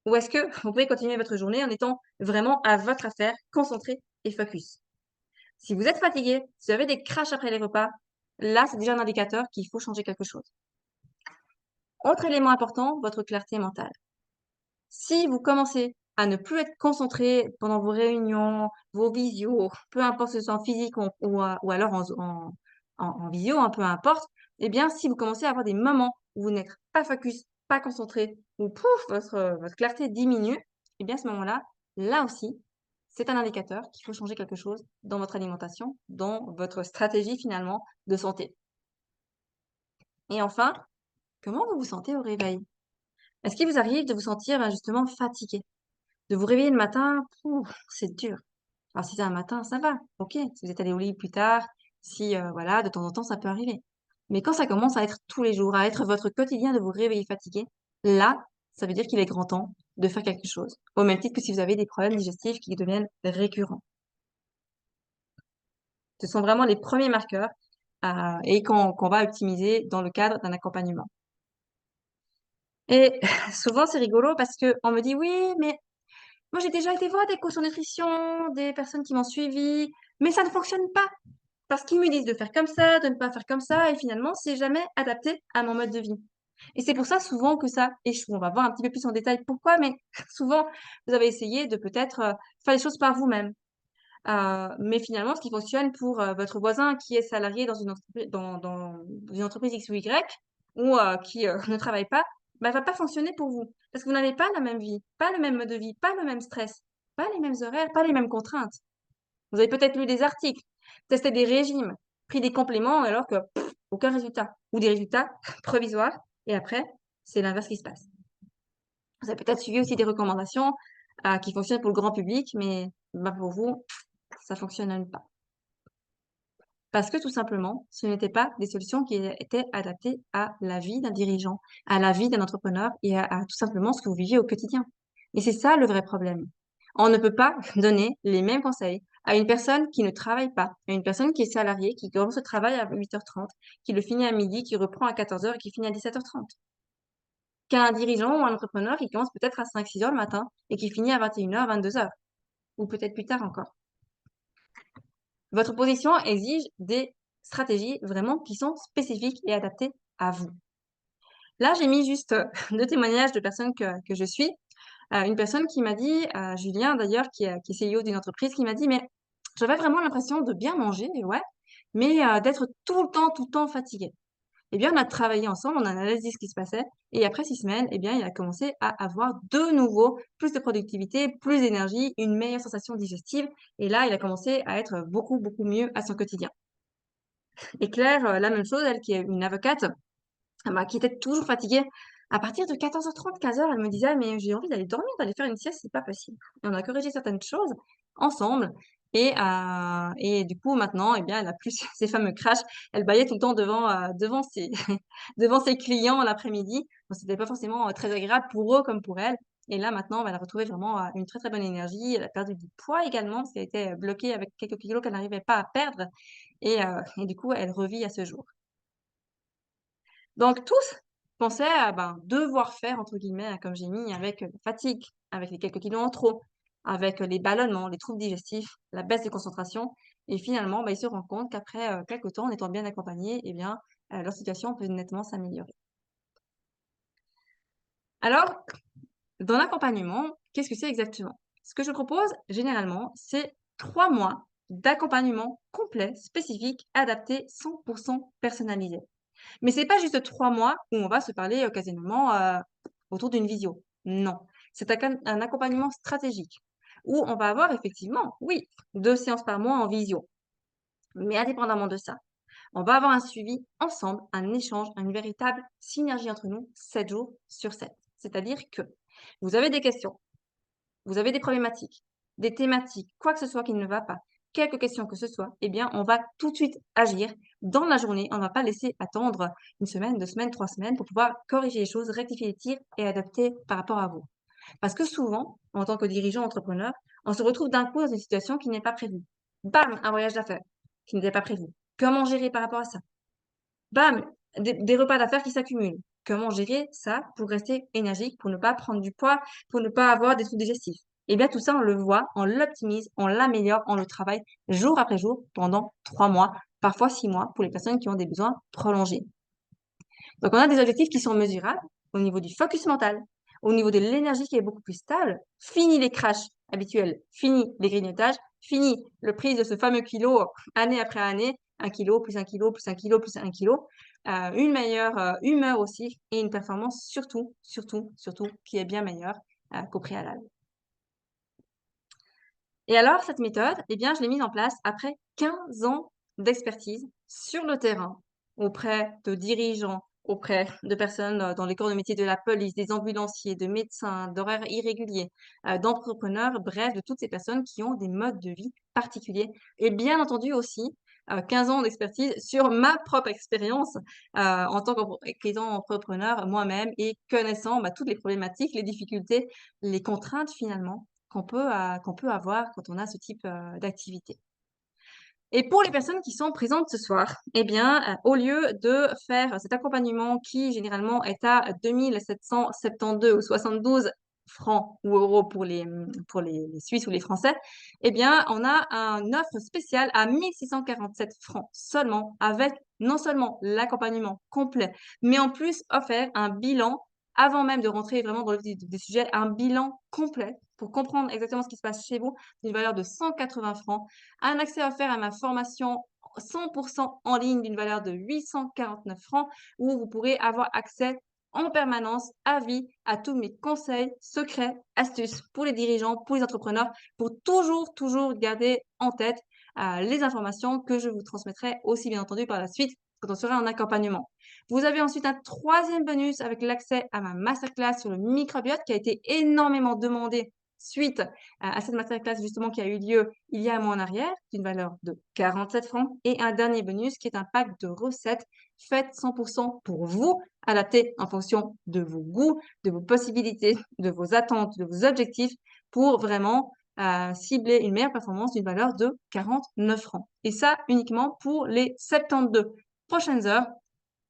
Speaker 1: ou est-ce que vous pouvez continuer votre journée en étant vraiment à votre affaire, concentré et focus? Si vous êtes fatigué, si vous avez des crashs après les repas, là, c'est déjà un indicateur qu'il faut changer quelque chose. Autre élément important, votre clarté mentale. Si vous commencez à ne plus être concentré pendant vos réunions, vos visios, peu importe si ce soit en physique ou alors en visio, peu importe, eh bien, si vous commencez à avoir des moments où vous n'êtes pas focus, pas concentré, ou pouf, votre clarté diminue, eh bien, à ce moment-là, là aussi, c'est un indicateur qu'il faut changer quelque chose dans votre alimentation, dans votre stratégie finalement de santé. Et enfin, comment vous vous sentez au réveil? Est-ce qu'il vous arrive de vous sentir justement fatigué? De vous réveiller le matin, pouf, c'est dur. Alors si c'est un matin, ça va, OK, si vous êtes allé au lit plus tard, si, voilà, de temps en temps, ça peut arriver. Mais quand ça commence à être tous les jours, à être votre quotidien de vous réveiller fatigué, là, ça veut dire qu'il est grand temps de faire quelque chose. Au même titre que si vous avez des problèmes digestifs qui deviennent récurrents. Ce sont vraiment les premiers marqueurs, et qu'on va optimiser dans le cadre d'un accompagnement. Et souvent, c'est rigolo parce qu'on me dit: «Oui, mais moi, j'ai déjà été voir des coachs en nutrition, des personnes qui m'ont suivie, mais ça ne fonctionne pas. Parce qu'ils me disent de faire comme ça, de ne pas faire comme ça, et finalement, c'est jamais adapté à mon mode de vie. Et c'est pour ça souvent que ça échoue. On va voir un petit peu plus en détail pourquoi, mais souvent, vous avez essayé de peut-être faire les choses par vous-même. Mais finalement, ce qui fonctionne pour votre voisin qui est salarié dans une entreprise X ou Y, ou qui ne travaille pas, bah, va pas fonctionner pour vous. Parce que vous n'avez pas la même vie, pas le même mode de vie, pas le même stress, pas les mêmes horaires, pas les mêmes contraintes. Vous avez peut-être lu des articles, testé des régimes, pris des compléments alors que aucun résultat ou des résultats provisoires et après, c'est l'inverse qui se passe. Vous avez peut-être suivi aussi des recommandations, qui fonctionnent pour le grand public, mais bah, pour vous, ça fonctionne pas. Parce que tout simplement, ce n'étaient pas des solutions qui étaient adaptées à la vie d'un dirigeant, à la vie d'un entrepreneur et à tout simplement ce que vous viviez au quotidien. Et c'est ça le vrai problème. On ne peut pas donner les mêmes conseils à une personne qui ne travaille pas, à une personne qui est salariée, qui commence le travail à 8h30, qui le finit à midi, qui reprend à 14h et qui finit à 17h30, qu'à un dirigeant ou un entrepreneur qui commence peut-être à 5-6 heures le matin et qui finit à 21h, 22h, ou peut-être plus tard encore. Votre position exige des stratégies vraiment qui sont spécifiques et adaptées à vous. Là, j'ai mis juste 2 témoignages de personnes que je suis. Une personne qui m'a dit, Julien d'ailleurs qui est CEO d'une entreprise, qui m'a dit: «Mais j'avais vraiment l'impression de bien manger, ouais, mais d'être tout le temps fatigué». Eh bien, on a travaillé ensemble, on a analysé ce qui se passait et après 6 semaines, eh bien, il a commencé à avoir de nouveau plus de productivité, plus d'énergie, une meilleure sensation digestive et là, il a commencé à être beaucoup, beaucoup mieux à son quotidien. Et Claire, la même chose, elle qui est une avocate, bah, qui était toujours fatiguée. À partir de 14h30, 15h, elle me disait: «Ah mais j'ai envie d'aller dormir, d'aller faire une sieste, c'est pas possible». Et on a corrigé certaines choses ensemble et du coup maintenant, eh bien, elle a plus ces fameux crashs. Elle bâillait tout le temps devant ses devant ses clients l'après-midi. Donc c'était pas forcément, très agréable pour eux comme pour elle. Et là maintenant, bah, elle a retrouvé vraiment, une très, très bonne énergie. Elle a perdu du poids également, parce qu'elle était, bloquée avec quelques kilos qu'elle n'arrivait pas à perdre et du coup, elle revit à ce jour. Donc tous pensaient à, ben, «devoir faire» entre guillemets, comme j'ai mis, avec, la fatigue, avec les quelques kilos en trop, avec, les ballonnements, les troubles digestifs, la baisse de concentration et finalement, bah, ils se rendent compte qu'après, quelque temps, en étant bien accompagnés et bien, leur situation peut nettement s'améliorer. Alors, dans l'accompagnement, qu'est-ce que c'est exactement? Ce que je propose généralement, c'est 3 mois d'accompagnement complet, spécifique, adapté, 100% personnalisé. Mais c'est pas juste 3 mois où on va se parler occasionnellement autour d'une visio. Non, c'est un accompagnement stratégique où on va avoir effectivement, oui, 2 séances par mois en visio. Mais indépendamment de ça, on va avoir un suivi ensemble, un échange, une véritable synergie entre nous 7 jours sur 7. C'est-à-dire que vous avez des questions, vous avez des problématiques, des thématiques, quoi que ce soit qui ne va pas, quelques questions que ce soit, eh bien, on va tout de suite agir dans la journée. On ne va pas laisser attendre une semaine, 2 semaines, 3 semaines pour pouvoir corriger les choses, rectifier les tirs et adapter par rapport à vous. Parce que souvent, en tant que dirigeant entrepreneur, on se retrouve d'un coup dans une situation qui n'est pas prévue. Bam, un voyage d'affaires qui n'était pas prévu. Comment gérer par rapport à ça? Bam, des repas d'affaires qui s'accumulent. Comment gérer ça pour rester énergique, pour ne pas prendre du poids, pour ne pas avoir des troubles digestifs? Eh bien, tout ça, on le voit, on l'optimise, on l'améliore, on le travaille jour après jour pendant 3 mois, parfois 6 mois pour les personnes qui ont des besoins prolongés. Donc, on a des objectifs qui sont mesurables au niveau du focus mental, au niveau de l'énergie qui est beaucoup plus stable. Fini les crashs habituels, fini les grignotages, fini le prix de ce fameux kilo année après année, 1 kilo, plus 1 kilo, plus 1 kilo, plus 1 kilo. Une meilleure humeur aussi et une performance surtout, surtout, surtout qui est bien meilleure qu'au préalable. Et alors, cette méthode, eh bien, je l'ai mise en place après 15 ans d'expertise sur le terrain, auprès de dirigeants, auprès de personnes dans les corps de métier de la police, des ambulanciers, de médecins, d'horaires irréguliers, d'entrepreneurs, bref, de toutes ces personnes qui ont des modes de vie particuliers. Et bien entendu aussi, 15 ans d'expertise sur ma propre expérience en tant qu'étant entrepreneur moi-même et connaissant toutes les problématiques, les difficultés, les contraintes finalement qu'on peut avoir quand on a ce type, d'activité. Et pour les personnes qui sont présentes ce soir, eh bien, au lieu de faire cet accompagnement qui généralement est à 2 772 ou 72 francs ou euros pour les Suisses ou les Français, eh bien, on a une offre spéciale à 1 647 francs seulement avec non seulement l'accompagnement complet, mais en plus offert un bilan avant même de rentrer vraiment dans le vif du sujet, un bilan complet pour comprendre exactement ce qui se passe chez vous, d'une valeur de 180 francs, un accès offert à ma formation 100% en ligne d'une valeur de 849 francs où vous pourrez avoir accès en permanence, à vie, à tous mes conseils, secrets, astuces pour les dirigeants, pour les entrepreneurs, pour toujours, toujours garder en tête les informations que je vous transmettrai aussi bien entendu par la suite quand on sera en accompagnement. Vous avez ensuite un troisième bonus avec l'accès à ma masterclass sur le microbiote qui a été énormément demandé suite à cette masterclass justement qui a eu lieu il y a un mois en arrière, d'une valeur de 47 francs, et un dernier bonus qui est un pack de recettes faites 100% pour vous, adaptées en fonction de vos goûts, de vos possibilités, de vos attentes, de vos objectifs, pour vraiment cibler une meilleure performance d'une valeur de 49 francs. Et ça uniquement pour les 72 prochaines heures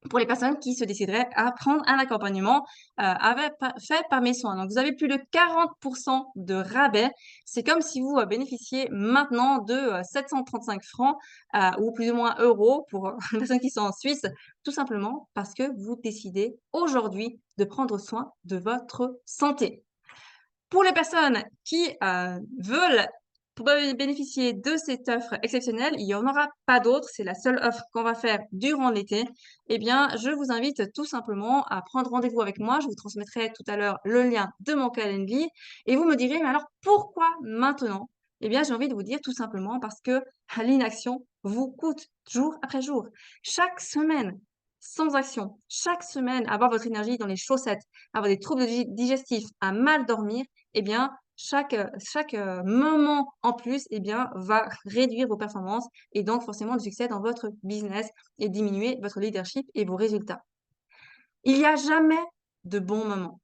Speaker 1: pour les personnes qui se décideraient à prendre un accompagnement fait par mes soins. Donc, vous avez plus de 40% de rabais. C'est comme si vous bénéficiez maintenant de 735 francs ou plus ou moins euros pour les personnes qui sont en Suisse, tout simplement parce que vous décidez aujourd'hui de prendre soin de votre santé. Pour les personnes qui veulent bénéficier de cette offre exceptionnelle, il n'y en aura pas d'autre, c'est la seule offre qu'on va faire durant l'été. Eh bien, je vous invite tout simplement à prendre rendez-vous avec moi. Je vous transmettrai tout à l'heure le lien de mon calendrier et vous me direz, mais alors pourquoi maintenant? Eh bien, j'ai envie de vous dire tout simplement parce que l'inaction vous coûte jour après jour. Chaque semaine, sans action, chaque semaine, avoir votre énergie dans les chaussettes, avoir des troubles digestifs, à mal dormir, eh bien, chaque moment en plus, eh bien, va réduire vos performances et donc forcément le succès dans votre business et diminuer votre leadership et vos résultats. Il n'y a jamais de bon moment.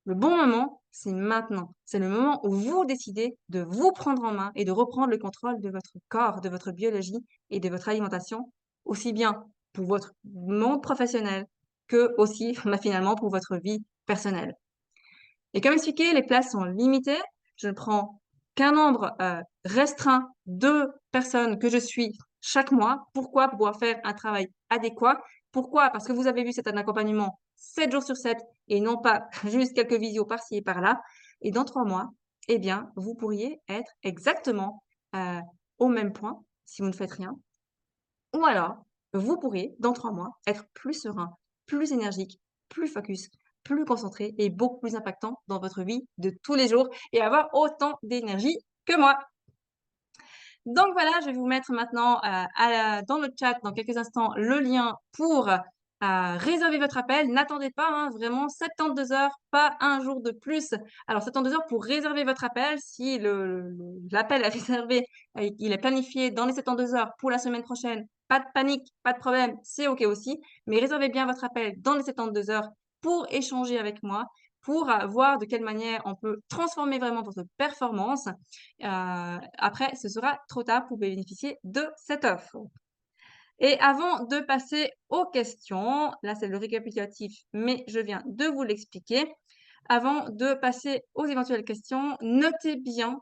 Speaker 1: Le bon moment, c'est maintenant. C'est le moment où vous décidez de vous prendre en main et de reprendre le contrôle de votre corps, de votre biologie et de votre alimentation, aussi bien pour votre monde professionnel que aussi, finalement, pour votre vie personnelle. Et comme expliqué, les places sont limitées. Je ne prends qu'un nombre restreint de personnes que je suis chaque mois. Pourquoi? Pour pouvoir faire un travail adéquat. Pourquoi? Parce que vous avez vu, c'est un accompagnement 7 jours sur 7 et non pas juste quelques visios par-ci et par-là. Et dans 3 mois, eh bien, vous pourriez être exactement, au même point si vous ne faites rien. Ou alors, vous pourrez, dans 3 mois, être plus serein, plus énergique, plus focus, plus concentré et beaucoup plus impactant dans votre vie de tous les jours et avoir autant d'énergie que moi. Donc voilà, je vais vous mettre maintenant, dans le chat, dans quelques instants, le lien pour, réserver votre appel. N'attendez pas, hein, vraiment 72 heures, pas un jour de plus. Alors 72 heures pour réserver votre appel. Si l'appel est réservé et il est planifié dans les 72 heures pour la semaine prochaine, pas de panique, pas de problème, c'est OK aussi. Mais réservez bien votre appel dans les 72 heures pour échanger avec moi, pour, voir de quelle manière on peut transformer vraiment votre performance. Après, ce sera trop tard pour bénéficier de cette offre. Et avant de passer aux questions, là c'est le récapitulatif, mais je viens de vous l'expliquer. Avant de passer aux éventuelles questions, notez bien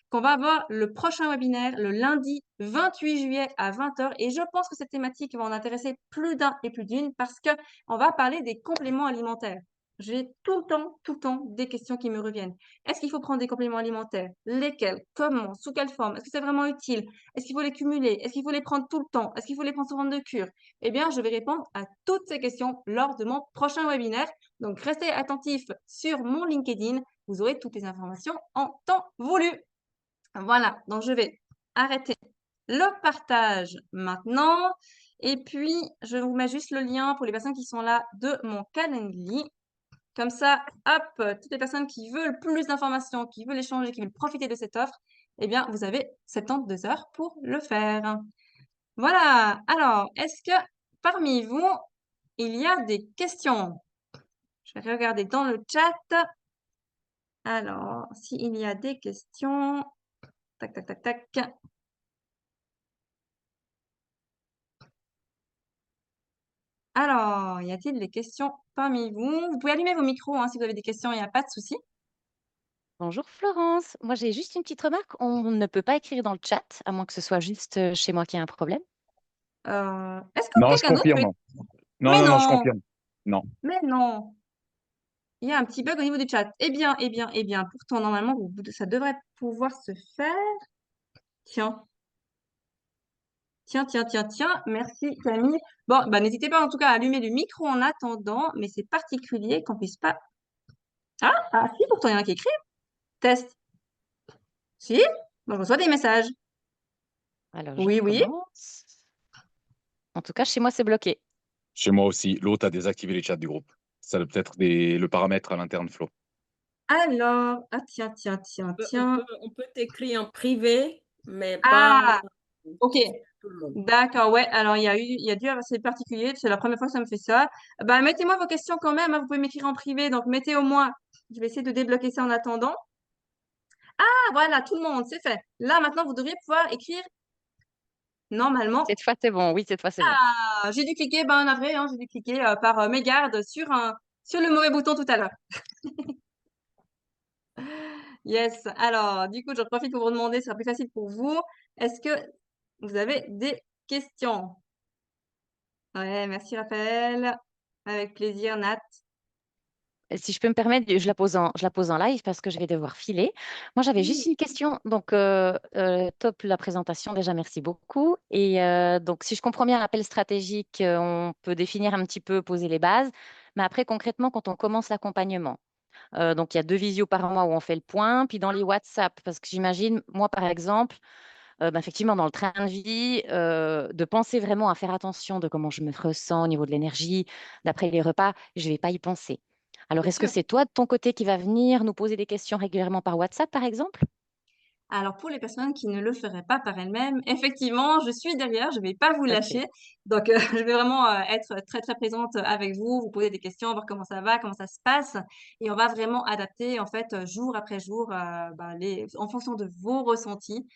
Speaker 1: qu'on va avoir le prochain webinaire le lundi 28 juillet à 20 heures et je pense que cette thématique va en intéresser plus d'un et plus d'une parce qu'on va parler des compléments alimentaires. J'ai tout le temps des questions qui me reviennent. Est-ce qu'il faut prendre des compléments alimentaires? Lesquels? Comment? Sous quelle forme? Est-ce que c'est vraiment utile? Est-ce qu'il faut les cumuler? Est-ce qu'il faut les prendre tout le temps? Est-ce qu'il faut les prendre sous forme de cure? Eh bien, je vais répondre à toutes ces questions lors de mon prochain webinaire. Donc, restez attentifs sur mon LinkedIn. Vous aurez toutes les informations en temps voulu. Voilà, donc je vais arrêter le partage maintenant. Et puis, je vous mets juste le lien pour les personnes qui sont là de mon Calendly. Comme ça, hop, toutes les personnes qui veulent plus d'informations, qui veulent échanger, qui veulent profiter de cette offre, eh bien, vous avez 72 heures pour le faire. Voilà. Alors, est-ce que parmi vous, il y a des questions? Je vais regarder dans le chat. Alors, s'il y a des questions, tac, tac, tac, tac. Alors, y a-t-il des questions parmi vous? Vous pouvez allumer vos micros, hein, si vous avez des questions, il n'y a pas de souci.
Speaker 2: Bonjour Florence, moi j'ai juste une petite remarque. On ne peut pas écrire dans le chat, à moins que ce soit juste chez moi qui a un problème.
Speaker 1: Est-ce que
Speaker 3: Non, je
Speaker 1: quelqu'un d'autre peut...
Speaker 3: confirme. Non,
Speaker 1: Mais
Speaker 3: non, non, je
Speaker 1: non,
Speaker 3: confirme. Non.
Speaker 1: mais non. Il y a un petit bug au niveau du chat. Eh bien. Pourtant, normalement, ça devrait pouvoir se faire. Tiens, tiens. Merci Camille. Bon, bah n'hésitez pas en tout cas à allumer le micro en attendant, mais c'est particulier qu'on puisse pas. Ah, si, pourtant il y en a qui écrivent. Test. Si, moi je reçois des messages.
Speaker 2: Alors je
Speaker 1: Oui.
Speaker 2: recommence. En tout cas, chez moi c'est bloqué.
Speaker 3: Chez moi aussi, l'autre a désactivé les chats du groupe. Ça doit peut-être le paramètre à l'interne, Flo.
Speaker 1: Alors, ah tiens.
Speaker 4: On peut t'écrire en privé, mais pas
Speaker 1: Ah, ok.
Speaker 4: tout le monde.
Speaker 1: D'accord, ouais. Alors, il y a dû avoir, c'est particulier. C'est la première fois que ça me fait ça. Bah, mettez-moi vos questions quand même, hein. Vous pouvez m'écrire en privé. Donc, mettez au moins. Je vais essayer de débloquer ça en attendant. Ah, voilà, tout le monde, c'est fait. Là, maintenant, vous devriez pouvoir écrire normalement.
Speaker 2: Cette fois c'est bon, oui, cette fois c'est bon.
Speaker 1: Ah, j'ai dû cliquer, ben, navré, hein, j'ai dû cliquer par mégarde sur le mauvais bouton tout à l'heure. Yes. Alors, du coup, je profite pour vous demander, ce sera plus facile pour vous. Est-ce que vous avez des questions? Ouais, merci Raphaël. Avec plaisir, Nat.
Speaker 2: Si je peux me permettre, je la pose en live parce que je vais devoir filer. Moi, j'avais juste
Speaker 1: Oui.
Speaker 2: une question. Donc, top la présentation, déjà, merci beaucoup. Et donc, si je comprends bien l'appel stratégique, on peut définir un petit peu, poser les bases. Mais après, concrètement, quand on commence l'accompagnement, donc il y a 2 visios par mois où on fait le point. Puis dans les WhatsApp, parce que j'imagine, moi, par exemple, effectivement, dans le train de vie, de penser vraiment à faire attention de comment je me ressens au niveau de l'énergie, d'après les repas, je ne vais pas y penser. Alors,
Speaker 1: Bien
Speaker 2: est-ce que
Speaker 1: sûr.
Speaker 2: c'est toi, de ton côté, qui va venir nous poser des questions régulièrement par WhatsApp, par exemple?
Speaker 1: Alors, pour les personnes qui ne le feraient pas par elles-mêmes, effectivement, je suis derrière, je ne vais pas vous
Speaker 2: OK.
Speaker 1: lâcher. Donc, je vais vraiment être très présente avec vous, vous poser des questions, voir comment ça va, comment ça se passe. Et on va vraiment adapter, en fait, jour après jour, en fonction de vos ressentis,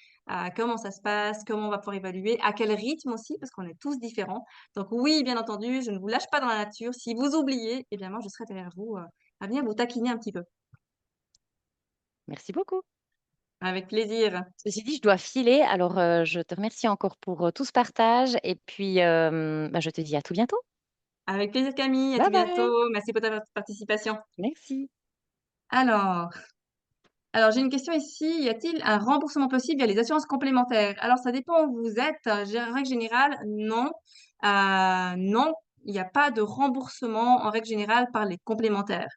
Speaker 1: comment ça se passe, comment on va pouvoir évaluer, à quel rythme aussi, parce qu'on est tous différents. Donc, oui, bien entendu, je ne vous lâche pas dans la nature. Si vous oubliez, eh bien, moi, je serai derrière vous à venir vous taquiner un petit peu.
Speaker 2: Merci beaucoup.
Speaker 1: Avec plaisir.
Speaker 2: Ceci dit, je dois filer. Alors, je te remercie encore pour tout ce partage et puis je te dis à tout bientôt.
Speaker 1: Avec plaisir, Camille. À
Speaker 2: Bye
Speaker 1: tout
Speaker 2: bye.
Speaker 1: bientôt. Merci pour ta participation.
Speaker 2: Merci.
Speaker 1: Alors, j'ai une question ici. Y a-t-il un remboursement possible via les assurances complémentaires? Alors, ça dépend où vous êtes. En règle générale, non. Non, il n'y a pas de remboursement en règle générale par les complémentaires.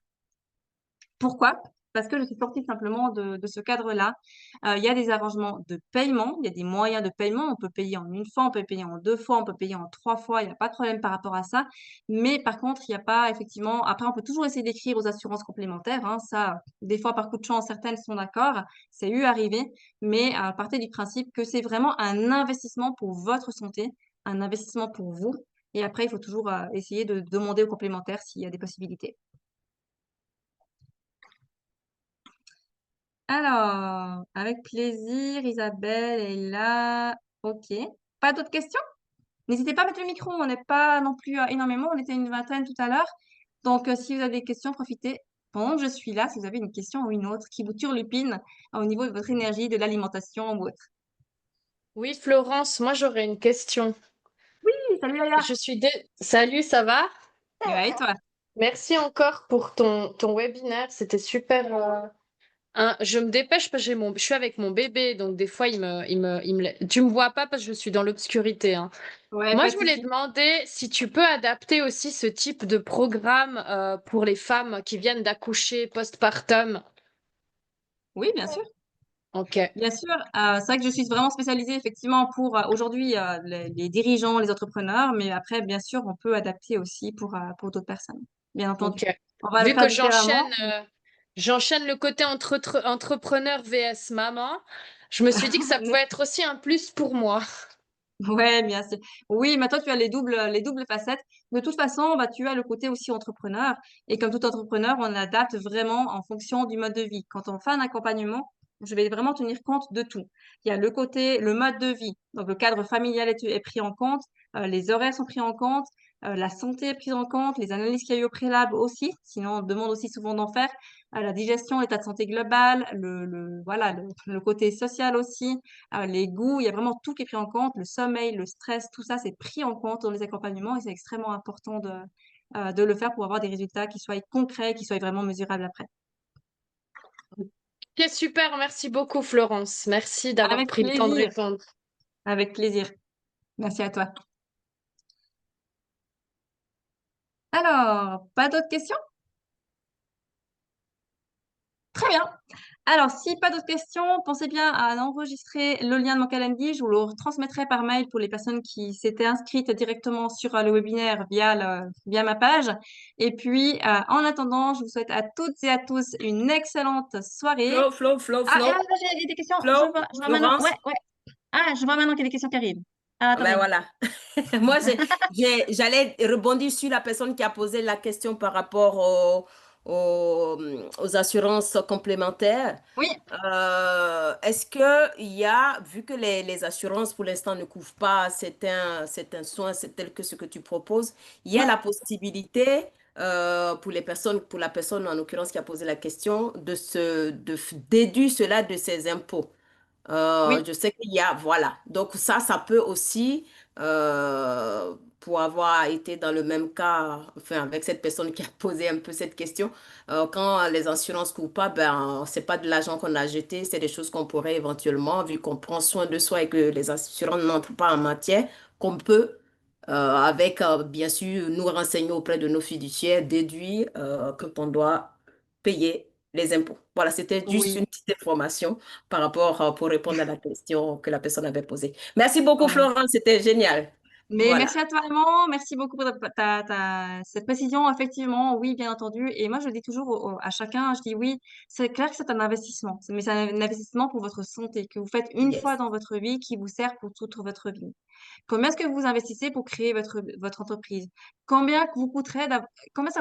Speaker 1: Pourquoi? Parce que je suis sortie simplement de ce cadre-là. Il y a des arrangements de paiement, il y a des moyens de paiement. On peut payer en une fois, on peut payer en 2 fois, on peut payer en 3 fois. Il n'y a pas de problème par rapport à ça. Mais par contre, il n'y a pas effectivement. Après, on peut toujours essayer d'écrire aux assurances complémentaires, hein. Ça, des fois, par coup de chance, certaines sont d'accord. C'est eu arrivé. Mais partez du principe que c'est vraiment un investissement pour votre santé, un investissement pour vous. Et après, il faut toujours essayer de demander aux complémentaires s'il y a des possibilités. Alors, avec plaisir, Isabelle est là. Ok. Pas d'autres questions? N'hésitez pas à mettre le micro, on n'est pas non plus énormément, on était une vingtaine tout à l'heure. Donc, si vous avez des questions, profitez pendant que je suis là, si vous avez une question ou une autre qui vous turlupine au niveau de votre énergie, de l'alimentation ou autre.
Speaker 5: Oui, Florence, moi j'aurais une question.
Speaker 1: Oui, salut Aya.
Speaker 5: Salut, ça va?
Speaker 1: Et toi?
Speaker 5: Merci encore pour ton webinaire, c'était super. Je me dépêche parce que je suis avec mon bébé, donc des fois tu me vois pas parce que je suis dans l'obscurité, hein.
Speaker 1: Ouais,
Speaker 5: Moi,
Speaker 1: pas
Speaker 5: je
Speaker 1: de
Speaker 5: voulais
Speaker 1: souci.
Speaker 5: demander si tu peux adapter aussi ce type de programme pour les femmes qui viennent d'accoucher postpartum.
Speaker 1: Oui, bien sûr.
Speaker 5: Ok,
Speaker 1: Bien sûr, c'est vrai que je suis vraiment spécialisée effectivement pour aujourd'hui les dirigeants, les entrepreneurs, mais après, bien sûr, on peut adapter aussi pour d'autres personnes, bien entendu.
Speaker 5: ok.
Speaker 1: On va le
Speaker 5: Vu
Speaker 1: faire
Speaker 5: que
Speaker 1: différemment.
Speaker 5: j'enchaîne le côté entrepreneur vs maman, je me suis dit que ça pouvait être aussi un plus pour moi.
Speaker 1: Ouais, bien sûr. Oui, mais toi, tu as les doubles facettes. De toute façon, bah, tu as le côté aussi entrepreneur. Et comme tout entrepreneur, on adapte vraiment en fonction du mode de vie. Quand on fait un accompagnement, je vais vraiment tenir compte de tout. Il y a le côté, le mode de vie. Donc, le cadre familial est pris en compte, les horaires sont pris en compte, la santé est prise en compte, les analyses qu'il y a eu au préalable aussi. Sinon, on demande aussi souvent d'en faire. La digestion, l'état de santé global, voilà, le côté social aussi, les goûts, il y a vraiment tout qui est pris en compte, le sommeil, le stress, tout ça, c'est pris en compte dans les accompagnements et c'est extrêmement important de le faire pour avoir des résultats qui soient concrets, qui soient vraiment mesurables après.
Speaker 5: Ok, super, merci beaucoup Florence. Merci d'avoir
Speaker 1: Avec
Speaker 5: pris le temps de
Speaker 1: plaisir,
Speaker 5: répondre.
Speaker 1: avec plaisir. Merci à toi. Alors, pas d'autres questions? Très bien. Alors, si pas d'autres questions, pensez bien à enregistrer le lien de mon calendrier. Je vous le transmettrai par mail pour les personnes qui s'étaient inscrites directement sur le webinaire via ma page. Et puis, en attendant, je vous souhaite à toutes et à tous une excellente soirée. Ah, et là, j'ai des questions. Je vois maintenant.
Speaker 4: Florence.
Speaker 1: Ouais, ouais. Ah, je vois maintenant qu'il y a des questions qui arrivent. Ah,
Speaker 4: Ben
Speaker 1: attendez.
Speaker 4: voilà. Moi, j'allais rebondir sur la personne qui a posé la question par rapport aux assurances complémentaires.
Speaker 1: Oui,
Speaker 4: Est-ce que il y a, vu que les assurances pour l'instant ne couvrent pas certains soins tels que ce que tu proposes, il y a
Speaker 1: non,
Speaker 4: la possibilité pour la personne en l'occurrence qui a posé la question de déduire cela de ses impôts.
Speaker 1: oui,
Speaker 4: Je sais qu'il y a, voilà. Donc ça peut aussi, pour avoir été dans le même cas, enfin, avec cette personne qui a posé un peu cette question, quand les assurances coupent pas, ben, c'est pas de l'argent qu'on a jeté, c'est des choses qu'on pourrait éventuellement, vu qu'on prend soin de soi et que les assurances n'entrent pas en matière, qu'on peut, bien sûr, nous renseigner auprès de nos fiduciaires, déduire quand on doit payer les impôts. Voilà, c'était juste
Speaker 1: oui.
Speaker 4: une petite information par rapport pour répondre à la question que la personne avait posée. Merci beaucoup,
Speaker 1: Ouais.
Speaker 4: Florence, c'était génial.
Speaker 1: Mais
Speaker 4: Voilà.
Speaker 1: merci à toi, Armand. Merci beaucoup pour cette précision. Effectivement, oui, bien entendu. Et moi, je dis toujours à chacun, je dis oui, c'est clair que c'est un investissement, mais c'est un investissement pour votre santé que vous faites une fois
Speaker 4: Yes.
Speaker 1: dans votre vie qui vous sert pour toute votre vie. Combien est-ce que vous investissez pour créer votre entreprise? Combien ça vous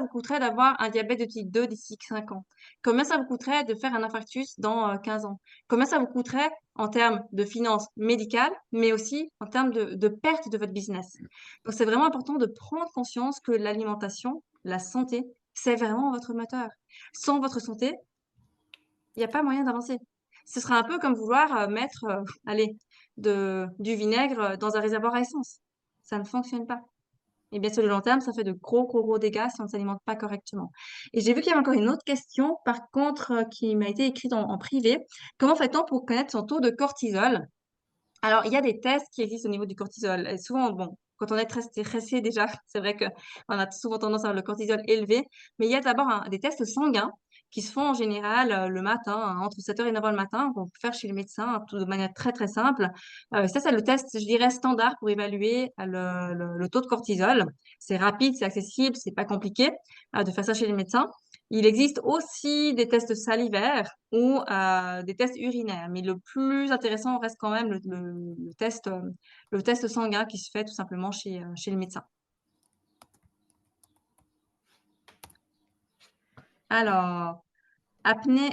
Speaker 1: coûterait d'avoir un diabète de type 2 d'ici 5 ans? Combien ça vous coûterait de faire un infarctus dans 15 ans? Combien ça vous coûterait en termes de finances médicales, mais aussi en termes de perte de votre business? Donc, c'est vraiment important de prendre conscience que l'alimentation, la santé, c'est vraiment votre moteur. Sans votre santé, il n'y a pas moyen d'avancer. Ce sera un peu comme vouloir mettre, allez, du vinaigre dans un réservoir à essence. Ça ne fonctionne pas. Et bien, sur le long terme, ça fait de gros dégâts si on ne s'alimente pas correctement. Et j'ai vu qu'il y avait encore une autre question, par contre, qui m'a été écrite en privé. Comment fait-on pour connaître son taux de cortisol? Alors, il y a des tests qui existent au niveau du cortisol. Et souvent, bon, quand on est très stressé déjà, c'est vrai qu'on a souvent tendance à avoir le cortisol élevé. Mais il y a d'abord des tests sanguins qui se font en général le matin, hein, entre 7h et 9h le matin, qu'on peut faire chez le médecin de manière très simple. Ça, c'est le test, je dirais, standard pour évaluer le taux de cortisol. C'est rapide, c'est accessible, c'est pas compliqué de faire ça chez les médecins. Il existe aussi des tests salivaires ou des tests urinaires, mais le plus intéressant reste quand même le test sanguin qui se fait tout simplement chez le médecin. Alors, apnée,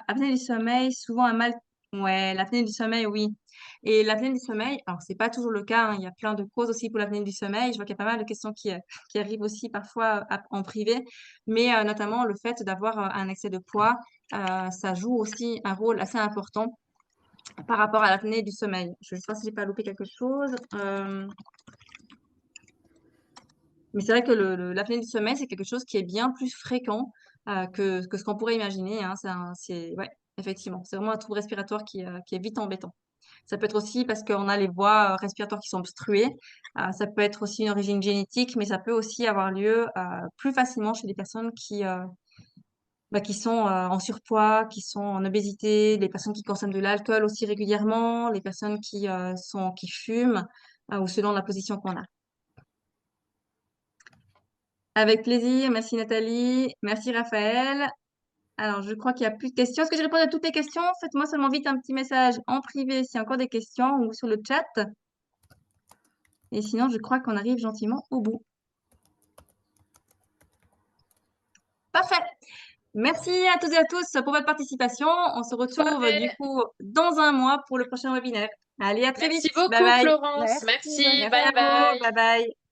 Speaker 1: apnée du sommeil, souvent un mal. Ouais, l'apnée du sommeil, oui. Et l'apnée du sommeil, alors c'est pas toujours le cas, hein, il y a plein de causes aussi pour l'apnée du sommeil. Je vois qu'il y a pas mal de questions qui arrivent aussi parfois en privé, mais notamment le fait d'avoir un excès de poids, ça joue aussi un rôle assez important par rapport à l'apnée du sommeil. Je ne sais pas si j'ai pas loupé quelque chose. Mais c'est vrai que l'apnée du sommeil, c'est quelque chose qui est bien plus fréquent que ce qu'on pourrait imaginer, hein. Ouais, effectivement, c'est vraiment un trouble respiratoire qui est vite embêtant. Ça peut être aussi parce qu'on a les voies respiratoires qui sont obstruées. Ça peut être aussi une origine génétique, mais ça peut aussi avoir lieu plus facilement chez des personnes qui sont en surpoids, qui sont en obésité, les personnes qui consomment de l'alcool aussi régulièrement, les personnes qui fument, ou selon la position qu'on a. Avec plaisir. Merci Nathalie. Merci Raphaël. Alors, je crois qu'il n'y a plus de questions. Est-ce que je réponds à toutes les questions? Faites-moi seulement vite un petit message en privé s'il y a encore des questions ou sur le chat. Et sinon, je crois qu'on arrive gentiment au bout. Parfait. Merci à toutes et à tous pour votre participation. On se retrouve du coup dans un mois pour le prochain webinaire. Allez, à très vite.
Speaker 5: Merci beaucoup,
Speaker 1: Bye bye.
Speaker 5: Florence. Merci.
Speaker 1: Merci
Speaker 5: Bye
Speaker 1: à vous.
Speaker 5: bye.
Speaker 1: Bye bye.